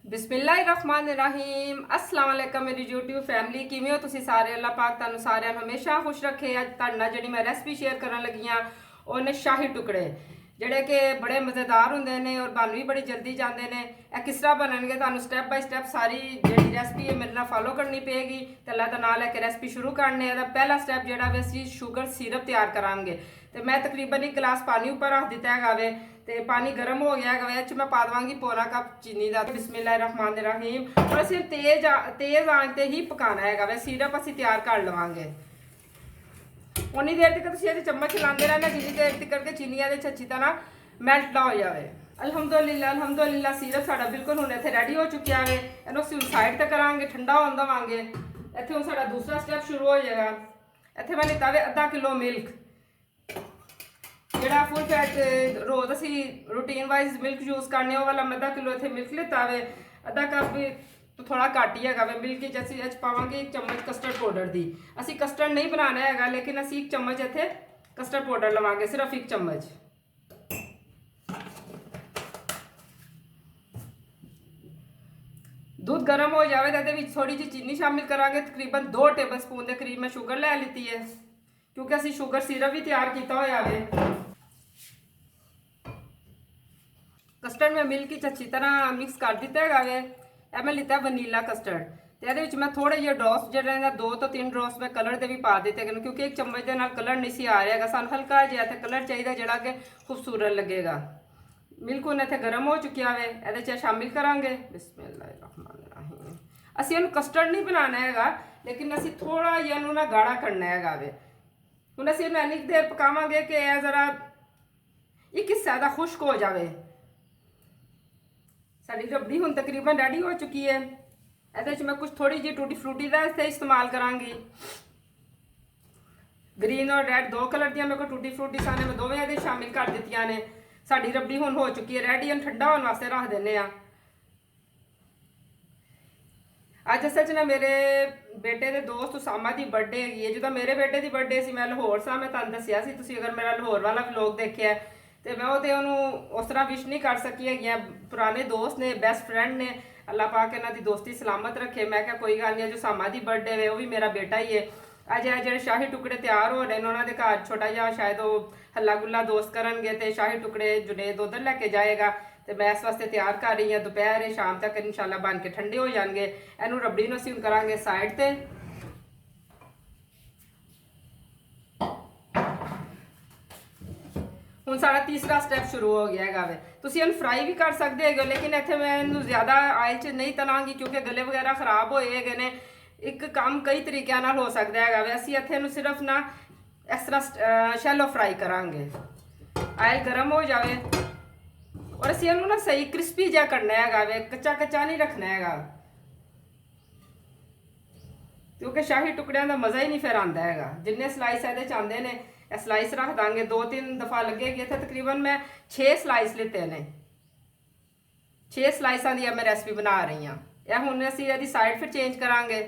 बिस्मिल्लाहिर्रहमानिर्रहीम अस्सलाम वालेकुम मेरी यूट्यूब फैमिली किवें हो तुसी सारे। अल्लाह पाक तुहानू सारिਆਂ ਨੂੰ हमेशा खुश रखे। अज तुहाडे नाल ਜਿਹੜੀ मैं रेसिपी शेयर करन लगी हाँ ਉਹਨੇ शाही टुकड़े ਜਿਹੜੇ कि बड़े मज़ेदार होंगे ने और बन भी बड़ी जल्दी जाते हैं। यह किस तरह बननगे तुहानू स्टैप बाय स्टैप सारी जी रेसिपी है मेरे नाल फॉलो करनी पेगी। तो अल्लाह का नाम लैके रेसिपी शुरू करने। पहला स्टैप जोड़ा वे असीं शुगर सिरप तैयार करांगे। तो मैं तकरीबन 1 गिलास पानी उपर रख दिता है वे। तो पानी गर्म हो गया है, मैं पा देवांगी पौना कप चीनी का। बिस्मिल्लाहिर्रहमानिर्रहीम। और असीं तेज़ आंच ते ही पकाना है वे। सिरप असीं तैयार कर लवांगे। उन्नी देर तक तुसीं चम्मच चलाते रहना जिन्नी देर तक के चीनी अच्छी तरह मैल्ट ना हो जाए। अल्हम्दुलिल्लाह सिरप साडा बिल्कुल हुण इत्थे रेडी हो चुकिया है। इहनूं असीं साइड ते करांगे, ठंडा होण देवांगे। इत्थे हुण साडा दूसरा स्टैप शुरू हो जाएगा। इत्थे मैं लिता वे आधा किलो मिल्क, जिहड़ा फुल फैट रोज़ असीं रूटीन वाइज मिल्क यूज़ करने वाला मैं आधा किलो इत्थे मिल्क लिता वे। आधा कप तो थोड़ा घट ही है वे मिल्क। असीं पावांगे 1 चम्मच कस्टर्ड पाउडर दी। असीं कस्टर्ड नहीं बनाना है लेकिन असीं 1 चम्मच इत्थे कस्टर्ड पाउडर लवांगे, सिर्फ 1 चम्मच। दूध गर्म हो जाए तो थोड़ी जी चीनी शामिल करांगे। तकरीबन 2 टेबल स्पून के करीब मैं शुगर लै लीती है क्योंकि असीं शुगर सिरप भी तैयार किया होया वे। कस्टर्ड में मिल्क अच्छी तरह मिक्स कर दिता है वे। यह मैं लिता वनीला कस्टर्ड। तो ये मैं थोड़े जे ड्रॉप्स जो 2 तो 3 ड्रॉप्स मैं कलर के भी पा दिते हैं क्योंकि 1 चम्मच के नाल कलर नहीं सी आ रहा है। सानू हल्का जिहा कलर चाहिए जोड़ा कि खूबसूरत लगेगा। मिल्क हुण इत्थे गर्म हो चुकिया वे, ये शामिल करांगे। बिस्मिल्लाहिर्रहमानिर्रहीम। असीं इहनूं कस्टर्ड नहीं बनाना है लेकिन असीं थोड़ा जिहा इहनूं ना गाढ़ा करना है वे। हुण असीं इहनूं इन्नी देर पकावांगे कि यह जरा एक हिस्सा दा खुश्क हो जाए। साडी रबड़ी हुण तकरीबन रेडी हो चुकी है। ये मैं कुछ थोड़ी जी टूटी फ्रूटी का इस्ते इस्तेमाल करांगी। ग्रीन और रैड 2 कलर दियां मेरे को टूटी फ्रूटी साने मैं दोवें ये शामिल कर दित्तियां ने। साडी रबड़ी हुण हो चुकी है रेडी। हम ठंडा होने वास्ते रख देने। अज असल ना मेरे बेटे के दोस्त उसामा की बर्थडे है। जो मेरे बेटे की बर्थडे सी मैं लाहौर सा, मैं तुहानू दस्सिया सी। तुसीं अगर मेरा लाहौर वाला व्लॉग देखिया तो मैं वो उन्होंने उस तरह विश नहीं कर सकी है। पुराने दोस्त ने, बेस्ट फ्रेंड ने, अल्लाह पाक इन्हां दी दोस्ती सलामत रखे। मैं क्या कोई गल नहीं, जो सामा की बर्थडे है वो भी मेरा बेटा ही है। अज जो शाही टुकड़े तैयार हो रहे हैं उन्होंने घर छोटा जहा शायद वो हल्ला गुल्ला दोस्त करेंगे तो शाही टुकड़े जुनेद उधर लैके जाएगा। तो मैं इस वास्ते तैयार कर रही हूँ। दोपहर शाम तक इंशाल्लाह बन के ठंडे हो जाएंगे। इनू रबड़ी नूं असीं करांगे साइड ते। हुण साडा तीसरा स्टैप शुरू हो गया है वे। तुसीं इहनूं फ्राई भी कर सकते हो लेकिन इत्थे मैं इहनूं ज़्यादा आयल च नहीं तलांगी क्योंकि गले वगैरह खराब होए गए ने। एक काम कई तरीक़े नाल हो सकता है वे। असीं इत्थे इहनूं सिर्फ ना इस तरह शैलो फ्राई करांगे। आयल गर्म हो जाए और असीं इहनूं ना सही क्रिस्पी जिहा करना है वे, कच्चा कच्चा नहीं रखना है क्योंकि शाही टुकड़ियां का मज़ा ही नहीं फिर आंदा है। जिन्ने स्लाइस ये आते हैं स्लाइस रख देंगे। 2-3 दफ़ा लगेगी। इत्थे तकरीबन मैं 6 स्लाइस लेते हैं। 6 स्लाइसा दी मैं रेसिपी बना रही हाँ। यह हुण असीं इहदी साइड फिर चेंज करांगे।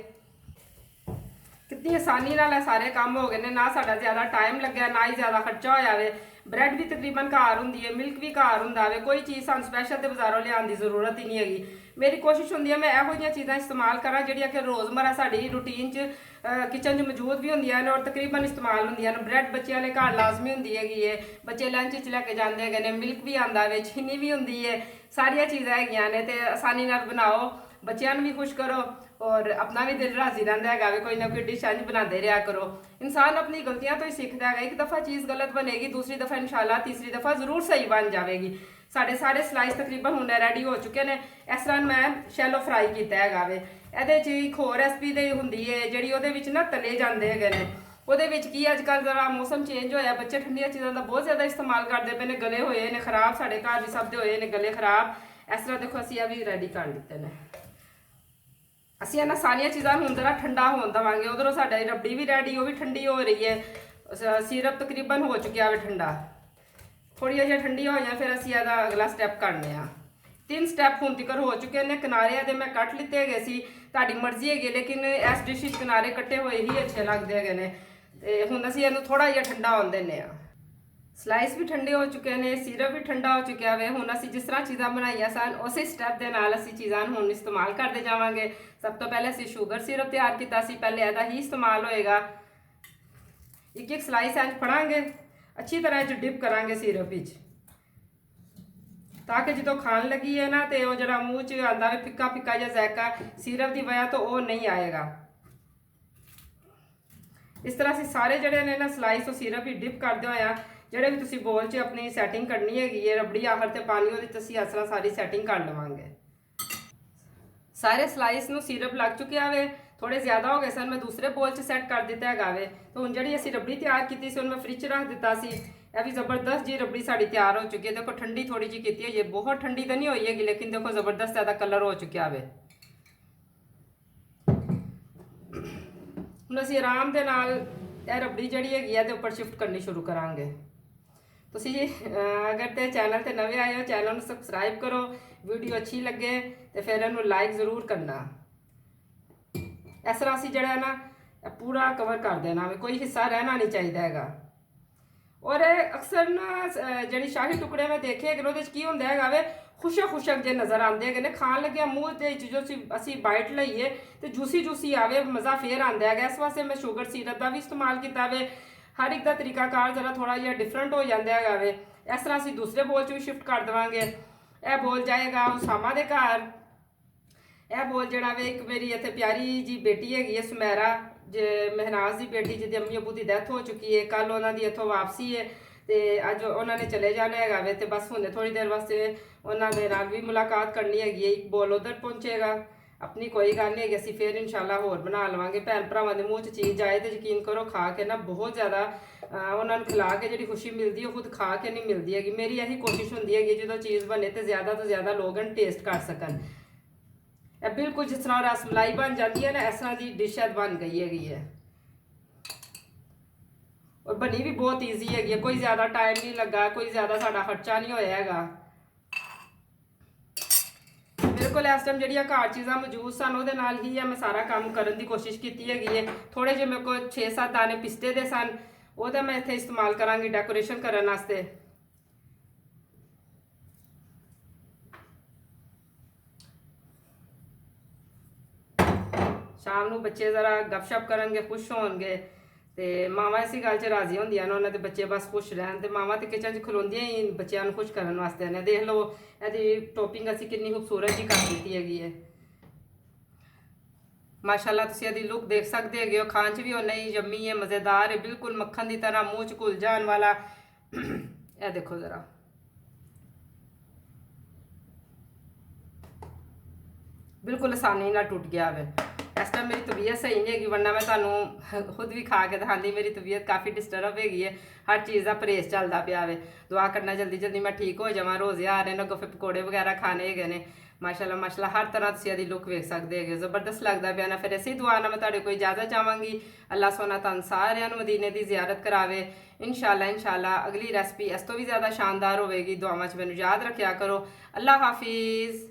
कितनी आसानी नाल सारे काम हो गए ना। साडा ज़्यादा टाइम लग्या ना ही ज़्यादा खर्चा होया वे। ब्रैड भी तकरीबन घर हुंदी है, मिल्क भी घर हुंदा वे। कोई चीज़ सानूं स्पैशल तो बाज़ारों लियाउण दी जरूरत ही नहीं हैगी। मेरी कोशिश होंदी है मैं इहो जिहियां चीज़ां इस्तेमाल करां जिहड़ियां कि रोज़मर्रा साडी रूटीन च किचन च मौजूद भी होंदियां ने और तकरीबन इस्तेमाल होंदियां ने। ब्रैड बच्चों ने घर लाजमी होंदी है। बच्चे लंच च लैके जाते हैं। मिल्क भी आंदा वे, चीनी भी होंदी है, सारिया चीज़ां हैगियां ने। ते आसानी नाल बनाओ, बच्चों भी खुश करो और अपना भी दिल राजी रहिंदा है। कोई ना कोई डिश इंज बनाते रहा करो। इंसान अपनी गलतियों तो ही सीखता है। एक दफ़ा चीज़ गलत बनेगी, दूसरी दफ़ा इंशाल्लाह तीसरी दफ़ा ज़रूर सही बन जाएगी। साढ़े सारे स्लाइस तकरीबन हुण रेडी हो चुके हैं। इस तरह मैं शैलो फ्राई किया है वे। ये एक होर रेसिपी तो होंगी है जी वो ना तले जाते हैं। वो की अजकल जरा मौसम चेंज होया, बच्चे ठंडिया चीज़ों का बहुत ज़्यादा इस्तेमाल करते पे ने। गले होए ने खराब, साढ़े घर भी सब होए ने गले खराब। इस तरह देखो असीं भी रेडी कर लिते हैं। असीं इन्हां सारिया चीज़ां हुण जरा ठंडा होण देवांगे। उधरों साडी रबड़ी भी रेडी, वो भी ठंडी हो रही है। सिरप तकरीबन हो चुकिया है ठंडा। थोड़ी जी ठंडी हो जाए फिर असीं इहदा अगला स्टैप करने। 3 स्टैप हुण तक हो चुके हैं। किनारे दे मैं कट लिते गए सी, तुहाडी मर्जी है लेकिन इस डिश किनारे कट्टे हुए ही अच्छे लगते हैं। तो हुण असीं इहनूं थोड़ा जिहा ठंडा होण दिंदे आ। ਸਲਾਈਸ ਵੀ ਠੰਡੇ ਹੋ ਚੁੱਕੇ ਨੇ, ਸਿਰਪ ਵੀ ਠੰਡਾ ਹੋ ਚੁੱਕਿਆ ਵੇ। ਹੁਣ ਅਸੀਂ ਜਿਸ ਤਰ੍ਹਾਂ ਚੀਜ਼ਾਂ ਬਣਾਈਆਂ ਸਨ ਉਸੇ ਸਟੈਪ ਦੇ ਨਾਲ ਅਸੀਂ ਚੀਜ਼ਾਂ ਨੂੰ ਹੁਣ ਇਸਤੇਮਾਲ ਕਰਦੇ ਜਾਵਾਂਗੇ। ਸਭ ਤੋਂ ਪਹਿਲੇ ਅਸੀਂ ਸ਼ੂਗਰ ਸਿਰਪ ਤਿਆਰ ਕੀਤਾ ਸੀ, ਪਹਿਲੇ ਇਹਦਾ ਹੀ ਇਸਤੇਮਾਲ ਹੋਏਗਾ। ਇੱਕ ਇੱਕ ਸਲਾਈਸ ਇੰਜ ਫੜਾਂਗੇ, ਅੱਛੀ ਤਰ੍ਹਾਂ ਚ ਡਿਪ ਕਰਾਂਗੇ ਸਿਰਪ ਵਿੱਚ, ਤਾਂ ਕਿ ਜਦੋਂ ਖਾਣ ਲੱਗੀਏ ਨਾ ਤੇ ਉਹ ਜਿਹੜਾ ਮੂੰਹ 'ਚ ਆਉਂਦਾ ਵੇ ਫਿੱਕਾ ਫਿੱਕਾ ਜਿਹਾ ਜ਼ਾਇਕਾ ਸਿਰਪ ਦੀ ਵਜ੍ਹਾ ਤੋਂ ਉਹ ਨਹੀਂ ਆਏਗਾ। ਇਸ ਤਰ੍ਹਾਂ ਅਸੀਂ ਸਾਰੇ ਜਿਹੜੇ ਨੇ ਨਾ ਸਲਾਈਸ ਉਹ ਸਿਰਪ ਹੀ ਡਿਪ ਕਰਦੇ ਹੋਇਆ ਜਿਹੜੇ ਵੀ ਤੁਸੀਂ ਬੋਲ 'ਚ ਆਪਣੀ ਸੈਟਿੰਗ ਕਰਨੀ ਹੈਗੀ ਹੈ, ਰਬੜੀ ਆਖਰ ਤੇ ਪਾਣੀ ਉਹਦੇ 'ਚ ਅਸੀਂ ਇਸ ਤਰ੍ਹਾਂ ਸਾਰੀ ਸੈਟਿੰਗ ਕਰ ਲਵਾਂਗੇ। ਸਾਰੇ ਸਲਾਈਸ ਨੂੰ ਸਿਰਪ ਲੱਗ ਚੁੱਕਿਆ ਵੇ, ਥੋੜੇ ਜ਼ਿਆਦਾ ਹੋ ਗਏ ਸਨ, ਮੈਂ ਦੂਸਰੇ ਬੋਲ 'ਚ ਸੈੱਟ ਕਰ ਦਿੱਤਾ ਹੈਗਾ ਵੇ। ਤਾਂ ਹੁਣ ਜਿਹੜੀ ਅਸੀਂ ਰਬੜੀ ਤਿਆਰ ਕੀਤੀ ਸੀ ਉਹਨੂੰ ਮੈਂ ਫ੍ਰਿਜ 'ਚ ਰੱਖ ਦਿੱਤਾ ਸੀ। ਇਹ ਵੀ ਜ਼ਬਰਦਸਤ ਜੀ ਰਬੜੀ ਸਾਡੀ ਤਿਆਰ ਹੋ ਚੁੱਕੀ ਹੈ। ਦੇਖੋ ਠੰਡੀ ਥੋੜੀ ਜਿਹੀ ਕੀਤੀ ਹੋਈ ਹੈ, ਬਹੁਤ ਠੰਡੀ ਤਾਂ ਨਹੀਂ ਹੋਈ ਹੈਗੀ, ਲੇਕਿਨ ਦੇਖੋ ਜ਼ਬਰਦਸਤ ਇਹਦਾ ਕਲਰ ਹੋ ਚੁੱਕਿਆ ਵੇ। ਹੁਣ ਅਸੀਂ ਆਰਾਮ ਦੇ ਨਾਲ ਇਹ ਰਬੜੀ ਜਿਹੜੀ ਹੈਗੀ ਆ ਤੇ ਉੱਪਰ ਸ਼ਿਫਟ ਕਰਨੀ ਸ਼ੁਰੂ ਕਰਾਂਗੇ। ਤੁਸੀਂ ਜੀ ਅਗਰ ਤੇ ਚੈਨਲ ਤੇ ਨਵੇਂ ਆਏ ਹੋ, ਚੈਨਲ ਨੂੰ ਸਬਸਕ੍ਰਾਈਬ ਕਰੋ, ਵੀਡੀਓ ਅੱਛੀ ਲੱਗੇ ਤੇ ਫਿਰ ਇਹਨੂੰ ਲਾਈਕ ਜ਼ਰੂਰ ਕਰਨਾ। ਇਸ ਤਰ੍ਹਾਂ ਅਸੀਂ ਜਿਹੜਾ ਨਾ ਪੂਰਾ ਕਵਰ ਕਰ ਦੇਣਾ ਵੇ, ਕੋਈ ਹਿੱਸਾ ਰਹਿਣਾ ਨਹੀਂ ਚਾਹੀਦਾ ਹੈਗਾ। ਔਰ ਅਕਸਰ ਨਾ ਜਿਹੜੀ ਸ਼ਾਹੀ ਟੁਕੜੇ ਮੈਂ ਦੇਖੇ ਕਿ ਉਹਦੇ 'ਚ ਕੀ ਹੁੰਦਾ ਹੈਗਾ ਵੇ, ਖੁਸ਼ਕ ਜੇ ਨਜ਼ਰ ਆਉਂਦੇ ਹੈਗੇ ਨੇ। ਖਾਣ ਲੱਗਿਆ ਮੂੰਹ ਦੇ ਜੋ ਅਸੀਂ ਬਾਈਟ ਲਈਏ ਤੇ ਜੂਸੀ ਆਵੇ, ਮਜ਼ਾ ਫੇਰ ਆਉਂਦਾ ਹੈਗਾ। ਇਸ ਵਾਸਤੇ ਮੈਂ ਸ਼ੂਗਰ ਸਿਰਪ ਦਾ ਵੀ ਇਸਤੇਮਾਲ ਕੀਤਾ ਵੇ। ਹਰ ਇੱਕ ਦਾ ਤਰੀਕਾਕਾਰ ਜ਼ਰਾ ਥੋੜਾ ਜਿਹਾ ਡਿਫਰੈਂਟ ਹੋ ਜਾਂਦਾ ਹੈਗਾ ਵੇ। ਇਸ ਤਰ੍ਹਾਂ ਅਸੀਂ ਦੂਸਰੇ ਬੋਲ 'ਚ ਵੀ ਸ਼ਿਫਟ ਕਰ ਦੇਵਾਂਗੇ। ਇਹ ਬੋਲ ਜਾਏਗਾ ਉਸਾਮਾ ਦੇ ਘਰ। ਇਹ ਬੋਲ ਜਿਹੜਾ ਵੇ ਇੱਕ ਮੇਰੀ ਇੱਥੇ ਪਿਆਰੀ ਜੀ ਬੇਟੀ ਹੈਗੀ ਹੈ ਸੁਮੈਰਾ, ਜੇ ਮਹਿਨਾਜ਼ ਦੀ ਬੇਟੀ ਜਿਹਦੀ ਅੰਮੀ ਅੱਬੂ ਦੀ ਡੈਥ ਹੋ ਚੁੱਕੀ ਹੈ। ਕੱਲ ਉਹਨਾਂ ਦੀ ਇੱਥੋਂ ਵਾਪਸੀ ਹੈ ਤੇ ਅੱਜ ਉਹਨਾਂ ਨੇ ਚਲੇ ਜਾਣਾ ਹੈਗਾ ਵੇ, ਤੇ ਬਸ ਹੁਣੇ ਥੋੜੀ ਦੇਰ ਵਾਸਤੇ ਉਹਨਾਂ ਦੇ ਨਾਲ ਵੀ ਮੁਲਾਕਾਤ ਕਰਨੀ ਹੈਗੀ ਹੈ। ਇੱਕ ਬੋਲ ਉਧਰ ਪਹੁੰਚੇਗਾ, ਆਪਣੀ ਕੋਈ ਗੱਲ ਨਹੀਂ ਹੈਗੀ, ਅਸੀਂ ਫਿਰ ਇਨਸ਼ਾਅੱਲਾ ਹੋਰ ਬਣਾ ਲਵਾਂਗੇ। ਭੈਣ ਭਰਾਵਾਂ ਦੇ ਮੂੰਹ 'ਚ ਚੀਜ਼ ਜਾਏ ਤੇ ਯਕੀਨ ਕਰੋ ਖਾ ਕੇ ਨਾ ਬਹੁਤ ਜ਼ਿਆਦਾ ਉਹਨਾਂ ਨੂੰ ਖਿਲਾ ਕੇ ਜਿਹੜੀ ਖੁਸ਼ੀ ਮਿਲਦੀ ਉਹ ਖੁਦ ਖਾ ਕੇ ਨਹੀਂ ਮਿਲਦੀ ਹੈਗੀ। ਮੇਰੀ ਇਹੀ ਕੋਸ਼ਿਸ਼ ਹੁੰਦੀ ਹੈਗੀ ਜਦੋਂ ਚੀਜ਼ ਬਣੇ ਤੇ ਜ਼ਿਆਦਾ ਤੋਂ ਜ਼ਿਆਦਾ ਲੋਕ ਟੇਸਟ ਕਰ ਸਕਣ। ਇਹ ਬਿਲਕੁਲ ਜਿਸ ਤਰ੍ਹਾਂ ਰਸ ਮਲਾਈ ਬਣ ਜਾਂਦੀ ਹੈ ਨਾ, ਇਸ ਤਰ੍ਹਾਂ ਦੀ ਡਿਸ਼ ਬਣ ਗਈ ਹੈਗੀ ਹੈ। ਔਰ ਬਣੀ ਵੀ ਬਹੁਤ ਈਜ਼ੀ ਹੈਗੀ ਹੈ, ਕੋਈ ਜ਼ਿਆਦਾ ਟਾਈਮ ਨਹੀਂ ਲੱਗਾ, ਕੋਈ ਜ਼ਿਆਦਾ ਸਾਡਾ ਖਰਚਾ ਨਹੀਂ ਹੋਇਆ ਹੈਗਾ। ਮੇਰੇ ਕੋਲ ਇਸ ਟਾਈਮ ਜਿਹੜੀਆਂ ਘਰ ਚੀਜ਼ਾਂ ਮੌਜੂਦ ਸਨ ਉਹਦੇ ਨਾਲ ਹੀ ਮੈਂ ਸਾਰਾ ਕੰਮ ਕਰਨ ਦੀ ਕੋਸ਼ਿਸ਼ ਕੀਤੀ ਹੈਗੀ ਹੈ। ਥੋੜੇ ਜਿਹੇ ਮੇਰੇ ਕੋਲ 6-7 ਦਾਣੇ ਪਿਸਤੇ ਦੇ ਸਨ, ਉਹਦਾ ਮੈਂ ਇੱਥੇ ਇਸਤੇਮਾਲ ਕਰਾਂਗੀ ਡੈਕੋਰੇਸ਼ਨ ਕਰਨ ਵਾਸਤੇ। ਸ਼ਾਮ ਨੂੰ ਬੱਚੇ ਜ਼ਰਾ ਗੱਪਸ਼ਪ ਕਰਨਗੇ, ਖੁਸ਼ ਹੋਣਗੇ ਤੇ ਮਾਵਾਂ ਇਸੇ ਗੱਲ 'ਚ ਰਾਜ਼ੀ ਹੁੰਦੀਆਂ ਨੇ, ਉਹਨਾਂ ਦੇ ਬੱਚੇ ਬਸ ਖੁਸ਼ ਰਹਿਣ। ਤੇ ਮਾਵਾਂ ਤੇ ਕਿਚਨ 'ਚ ਖਲੋਂਦੀਆਂ ਹੀ ਬੱਚਿਆਂ ਨੂੰ ਖੁਸ਼ ਕਰਨ ਵਾਸਤੇ ਨੇ। ਦੇਖ ਲਓ ਇਹਦੀ ਟੋਪਿੰਗ ਅਸੀਂ ਕਿੰਨੀ ਖੂਬਸੂਰਤ ਜੀ ਕਰ ਦਿੱਤੀ ਹੈਗੀ ਹੈ। ਮਾਸ਼ਾਅੱਲਾ ਤੁਸੀਂ ਇਹਦੀ ਲੁੱਕ ਦੇਖ ਸਕਦੇ ਹੈਗੇ ਹੋ, ਖਾਣ 'ਚ ਵੀ ਉਹ ਨਹੀਂ ਯੰਮੀ ਹੈ, ਮਜ਼ੇਦਾਰ ਹੈ, ਬਿਲਕੁਲ ਮੱਖਣ ਦੀ ਤਰ੍ਹਾਂ ਮੂੰਹ 'ਚ ਘੁਲ ਜਾਣ ਵਾਲਾ। ਇਹ ਦੇਖੋ ਜ਼ਰਾ, ਬਿਲਕੁਲ ਆਸਾਨੀ ਨਾਲ ਟੁੱਟ ਗਿਆ ਵੇ। ਇਸ ਟਾਈਮ ਮੇਰੀ ਤਬੀਅਤ ਸਹੀ ਨਹੀਂ ਹੈਗੀ, ਵਰਨਾ ਮੈਂ ਤੁਹਾਨੂੰ ਖੁਦ ਵੀ ਖਾ ਕੇ ਦਿਖਾਉਂਦੀ। ਮੇਰੀ ਤਬੀਅਤ ਕਾਫੀ ਡਿਸਟਰਬ ਹੈਗੀ ਹੈ, ਹਰ ਚੀਜ਼ ਦਾ ਪਰਹੇਜ਼ ਚੱਲਦਾ ਪਿਆ ਵੇ। ਦੁਆ ਕਰਨਾ ਜਲਦੀ ਜਲਦੀ ਮੈਂ ਠੀਕ ਹੋ ਜਾਵਾਂ। ਰੋਜ਼ੇ ਆ ਰਹੇ ਨੇ, ਅੱਗੋਂ ਫਿਰ ਪਕੌੜੇ ਵਗੈਰਾ ਖਾਣੇ ਹੈਗੇ ਨੇ। ਮਾਸ਼ਾਅੱਲਾ ਹਰ ਤਰ੍ਹਾਂ ਤੁਸੀਂ ਇਹਦੀ ਲੁੱਕ ਵੇਖ ਸਕਦੇ ਹੈਗੇ, ਜ਼ਬਰਦਸਤ ਲੱਗਦਾ ਪਿਆ ਨਾ। ਫਿਰ ਇਸੇ ਦੁਆ ਨਾਲ ਮੈਂ ਤੁਹਾਡੇ ਕੋਲ ਇਜਾਜ਼ਤ ਚਾਹਾਂਗੀ। ਅੱਲਾਹ ਸੋਨਾ ਤੁਹਾਨੂੰ ਸਾਰਿਆਂ ਨੂੰ ਮਦੀਨੇ ਦੀ ਜ਼ਿਆਰਤ ਕਰਾਵੇ। ਇਨਸ਼ਾਅੱਲਾ ਅਗਲੀ ਰੈਸਪੀ ਇਸ ਤੋਂ ਵੀ ਜ਼ਿਆਦਾ ਸ਼ਾਨਦਾਰ ਹੋਵੇਗੀ। ਦੁਆਵਾਂ 'ਚ ਮੈਨੂੰ ਯਾਦ ਰੱਖਿਆ ਕਰੋ। ਅੱਲਾਹ ਹਾਫਿਜ਼।